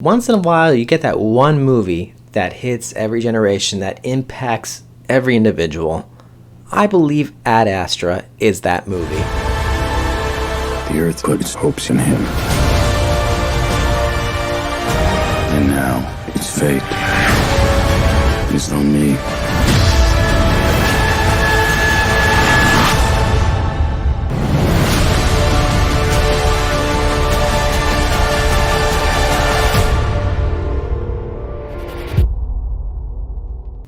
Once in a while, you get that one movie that hits every generation, that impacts every individual. I believe Ad Astra is that movie. The Earth put its hopes in him. And now, its fate is on me.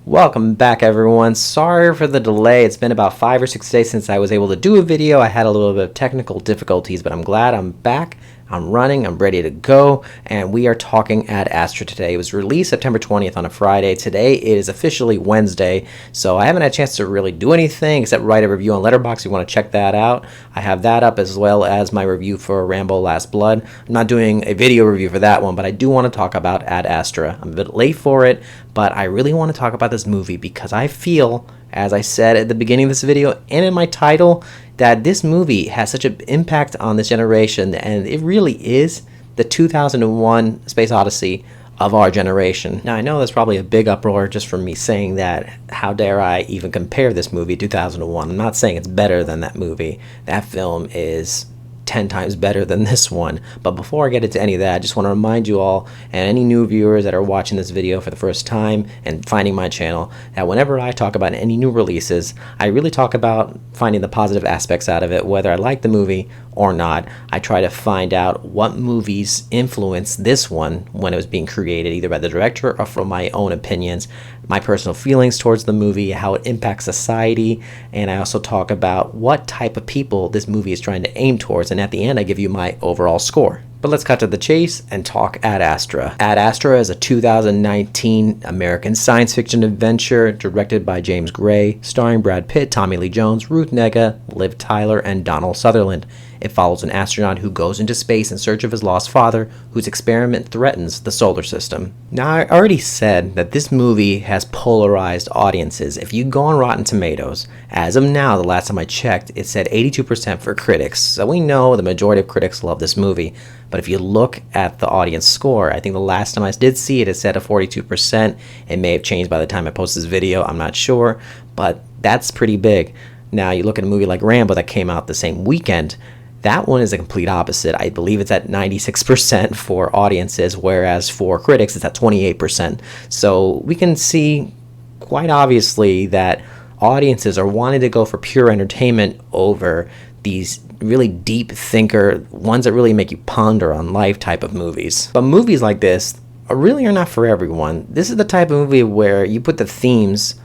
Welcome back, everyone. Sorry for the delay. It's been about 5 or 6 days since I was able to do a video. I had a little bit of technical difficulties, but I'm glad I'm back. I'm running, I'm ready to go, and we are talking Ad Astra today. It was released September 20th on a Friday. Today is officially Wednesday, so I haven't had a chance to really do anything except write a review on Letterboxd if you want to check that out. I have that up as well as my review for Rambo Last Blood. I'm not doing a video review for that one, but I do want to talk about Ad Astra. I'm a bit late for it, but I really want to talk about this movie because I feel, as I said at the beginning of this video and in my title, that this movie has such an impact on this generation, and it really is the 2001 Space Odyssey of our generation. Now, I know that's probably a big uproar just from me saying that. How dare I even compare this movie to 2001? I'm not saying it's better than that movie. That film is 10 times better than this one. But before I get into any of that, I just want to remind you all and any new viewers that are watching this video for the first time and finding my channel that whenever I talk about any new releases, I really talk about finding the positive aspects out of it, whether I like the movie or not. I try to find out what movies influenced this one when it was being created, either by the director or from my own opinions, my personal feelings towards the movie, how it impacts society, and I also talk about what type of people this movie is trying to aim towards, and at the end I give you my overall score. But let's cut to the chase and talk Ad Astra. Ad Astra is a 2019 American science fiction adventure directed by James Gray, starring Brad Pitt, Tommy Lee Jones, Ruth Negga, Liv Tyler, and Donald Sutherland. It follows an astronaut who goes into space in search of his lost father, whose experiment threatens the solar system. Now, I already said that this movie has polarized audiences. If you go on Rotten Tomatoes, as of now, the last time I checked, it said 82% for critics. So we know the majority of critics love this movie. But if you look at the audience score, I think the last time I did see it, it said a 42%. It may have changed by the time I post this video, I'm not sure, but that's pretty big. Now, you look at a movie like Rambo that came out the same weekend, that one is a complete opposite. I believe it's at 96% for audiences, whereas for critics, it's at 28%. So we can see quite obviously that audiences are wanting to go for pure entertainment over these really deep thinker, ones that really make you ponder on life type of movies. But movies like this really are not for everyone. This is the type of movie where you put the themes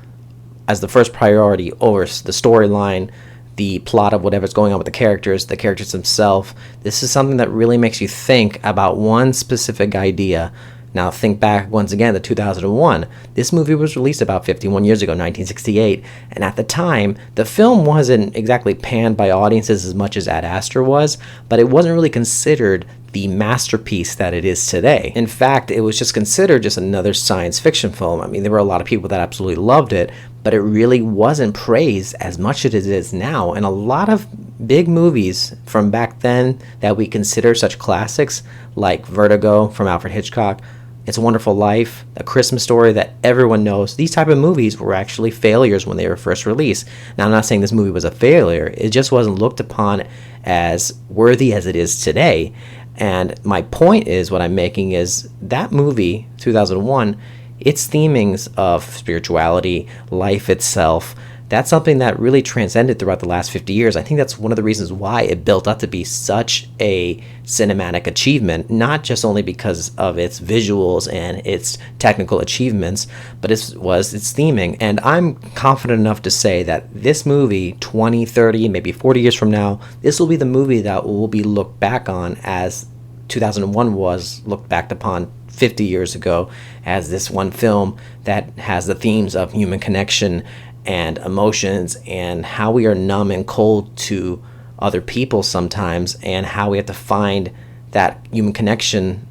as the first priority over the storyline, the plot of whatever's going on with the characters themselves. This is something that really makes you think about one specific idea. Now think back once again to 2001. This movie was released about 51 years ago, 1968, and at the time, the film wasn't exactly panned by audiences as much as Ad Astra was, but it wasn't really considered the masterpiece that it is today. In fact, it was just considered just another science fiction film. I mean, there were a lot of people that absolutely loved it, but it really wasn't praised as much as it is now. And a lot of big movies from back then that we consider such classics, like Vertigo from Alfred Hitchcock, It's a Wonderful Life, A Christmas Story that everyone knows, these type of movies were actually failures when they were first released. Now, I'm not saying this movie was a failure. It just wasn't looked upon as worthy as it is today. And my point is, what I'm making is that movie, 2001, its themings of spirituality, life itself, that's something that really transcended throughout the last 50 years. I think that's one of the reasons why it built up to be such a cinematic achievement, not just only because of its visuals and its technical achievements, but it was its theming. And I'm confident enough to say that this movie, 20, 30, maybe 40 years from now, this will be the movie that will be looked back on as 2001 was looked back upon 50 years ago, as this one film that has the themes of human connection and emotions and how we are numb and cold to other people sometimes, and how we have to find that human connection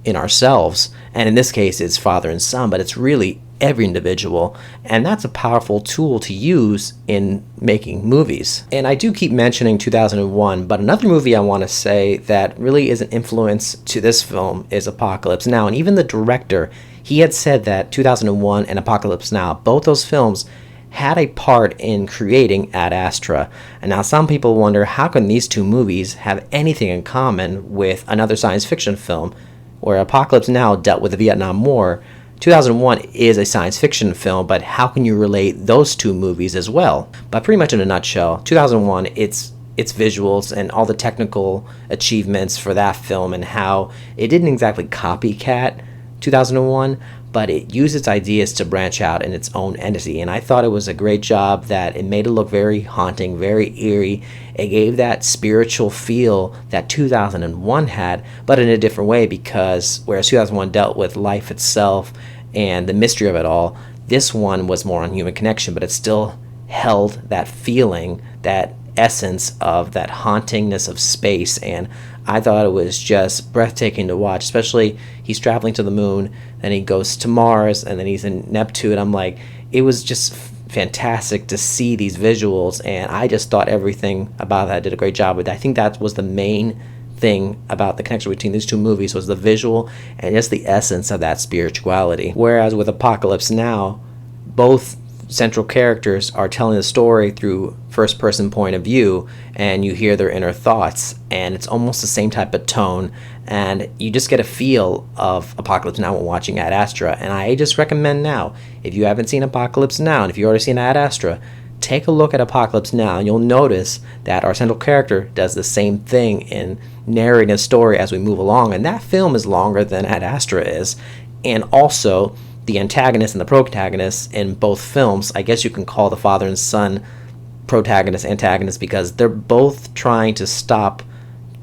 in ourselves. And in this case, it's father and son, but it's really every individual, and that's a powerful tool to use in making movies. And I do keep mentioning 2001, but another movie I want to say that really is an influence to this film is Apocalypse Now. And even the director, he had said that 2001 and Apocalypse Now, both those films had a part in creating Ad Astra. And now some people wonder, how can these two movies have anything in common with another science fiction film? Where Apocalypse Now dealt with the Vietnam War, 2001 is a science fiction film, but how can you relate those two movies as well? But pretty much in a nutshell, 2001, its visuals and all the technical achievements for that film, and how it didn't exactly copycat 2001, but it used its ideas to branch out in its own entity. And I thought it was a great job that it made it look very haunting, very eerie. It gave that spiritual feel that 2001 had, but in a different way, because whereas 2001 dealt with life itself and the mystery of it all, this one was more on human connection, but it still held that feeling, that essence of that hauntingness of space. And I thought it was just breathtaking to watch, especially he's traveling to the moon, then he goes to Mars, and then he's in Neptune. I'm like, it was just fantastic to see these visuals, and I just thought everything about that did a great job with it. I think that was the main thing about the connection between these two movies, was the visual and just the essence of that spirituality. Whereas with Apocalypse Now, both central characters are telling the story through first person point of view, and you hear their inner thoughts, and it's almost the same type of tone, and you just get a feel of Apocalypse Now when watching Ad Astra. And I just recommend now, if you haven't seen Apocalypse Now, and if you've already seen Ad Astra, take a look at Apocalypse Now, and you'll notice that our central character does the same thing in narrating a story as we move along, and that film is longer than Ad Astra is. And also, the antagonist and the protagonist in both films, I guess you can call the father and son protagonist antagonist, because they're both trying to stop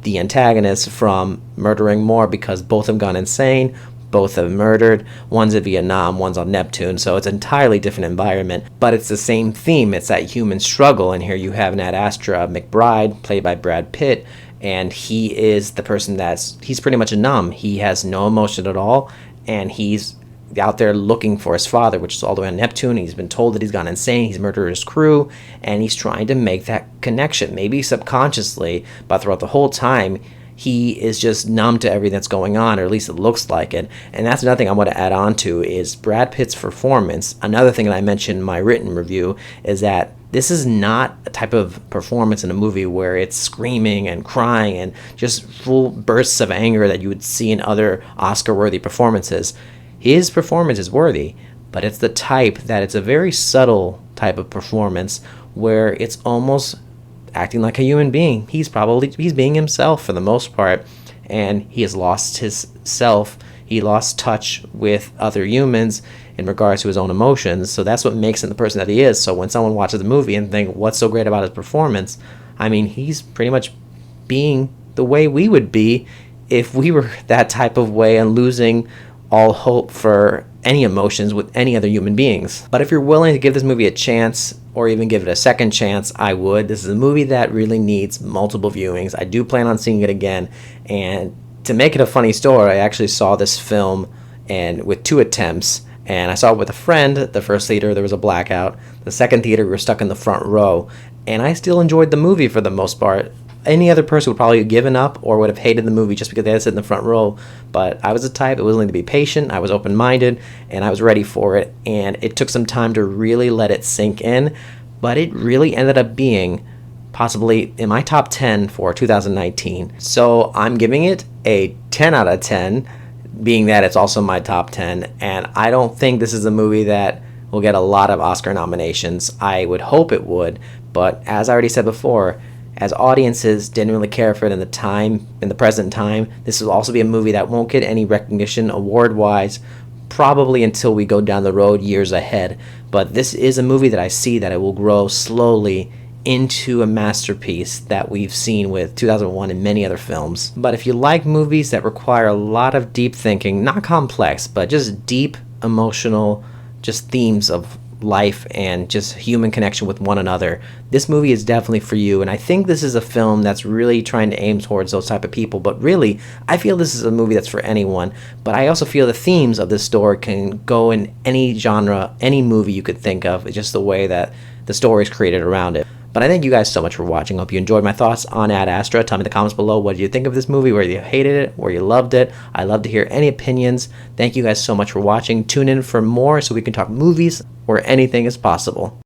the antagonist from murdering more, because both have gone insane, both have murdered. One's in Vietnam, one's on Neptune, so it's an entirely different environment, but it's the same theme. It's that human struggle. And here you have an Ad Astra McBride, played by Brad Pitt, and he is the person he's pretty much numb. He has no emotion at all, and he's out there looking for his father, which is all the way on Neptune. He's been told that he's gone insane, he's murdered his crew, and he's trying to make that connection, maybe subconsciously, but throughout the whole time, he is just numb to everything that's going on, or at least it looks like it. And that's another thing I want to add on to is Brad Pitt's performance. Another thing that I mentioned in my written review is that this is not a type of performance in a movie where it's screaming and crying and just full bursts of anger that you would see in other Oscar-worthy performances. His performance is worthy, but it's the type that it's a very subtle type of performance where it's almost acting like a human being. He's being himself for the most part, and he has lost his self. He lost touch with other humans in regards to his own emotions. So that's what makes him the person that he is. So when someone watches the movie and think, what's so great about his performance? I mean, he's pretty much being the way we would be if we were that type of way and losing all hope for any emotions with any other human beings. But if you're willing to give this movie a chance, or even give it a second chance, I would. This is a movie that really needs multiple viewings. I do plan on seeing it again, and to make it a funny story, I actually saw this film and with 2 attempts, and I saw it with a friend. The first theater, there was a blackout. The second theater, we were stuck in the front row, and I still enjoyed the movie for the most part. Any other person would probably have given up or would have hated the movie just because they had to sit in the front row. But I was the type that was willing to be patient, I was open-minded, and I was ready for it. And it took some time to really let it sink in, but it really ended up being possibly in my top 10 for 2019. So I'm giving it a 10 out of 10, being that it's also my top 10. And I don't think this is a movie that will get a lot of Oscar nominations. I would hope it would, but as I already said before, as audiences didn't really care for it in the present time, this will also be a movie that won't get any recognition award-wise, probably until we go down the road years ahead. But this is a movie that I see that it will grow slowly into a masterpiece that we've seen with 2001 and many other films. But if you like movies that require a lot of deep thinking, not complex, but just deep, emotional, just themes of life and just human connection with one another, this movie is definitely for you. And I think this is a film that's really trying to aim towards those type of people, but really I feel this is a movie that's for anyone. But I also feel the themes of this story can go in any genre, any movie you could think of. It's just the way that the story is created around it. But I thank you guys so much for watching. Hope you enjoyed my thoughts on Ad Astra. Tell me in the comments below, what did you think of this movie, whether you hated it or you loved it. I love to hear any opinions. Thank you guys so much for watching. Tune in for more so we can talk movies where anything is possible.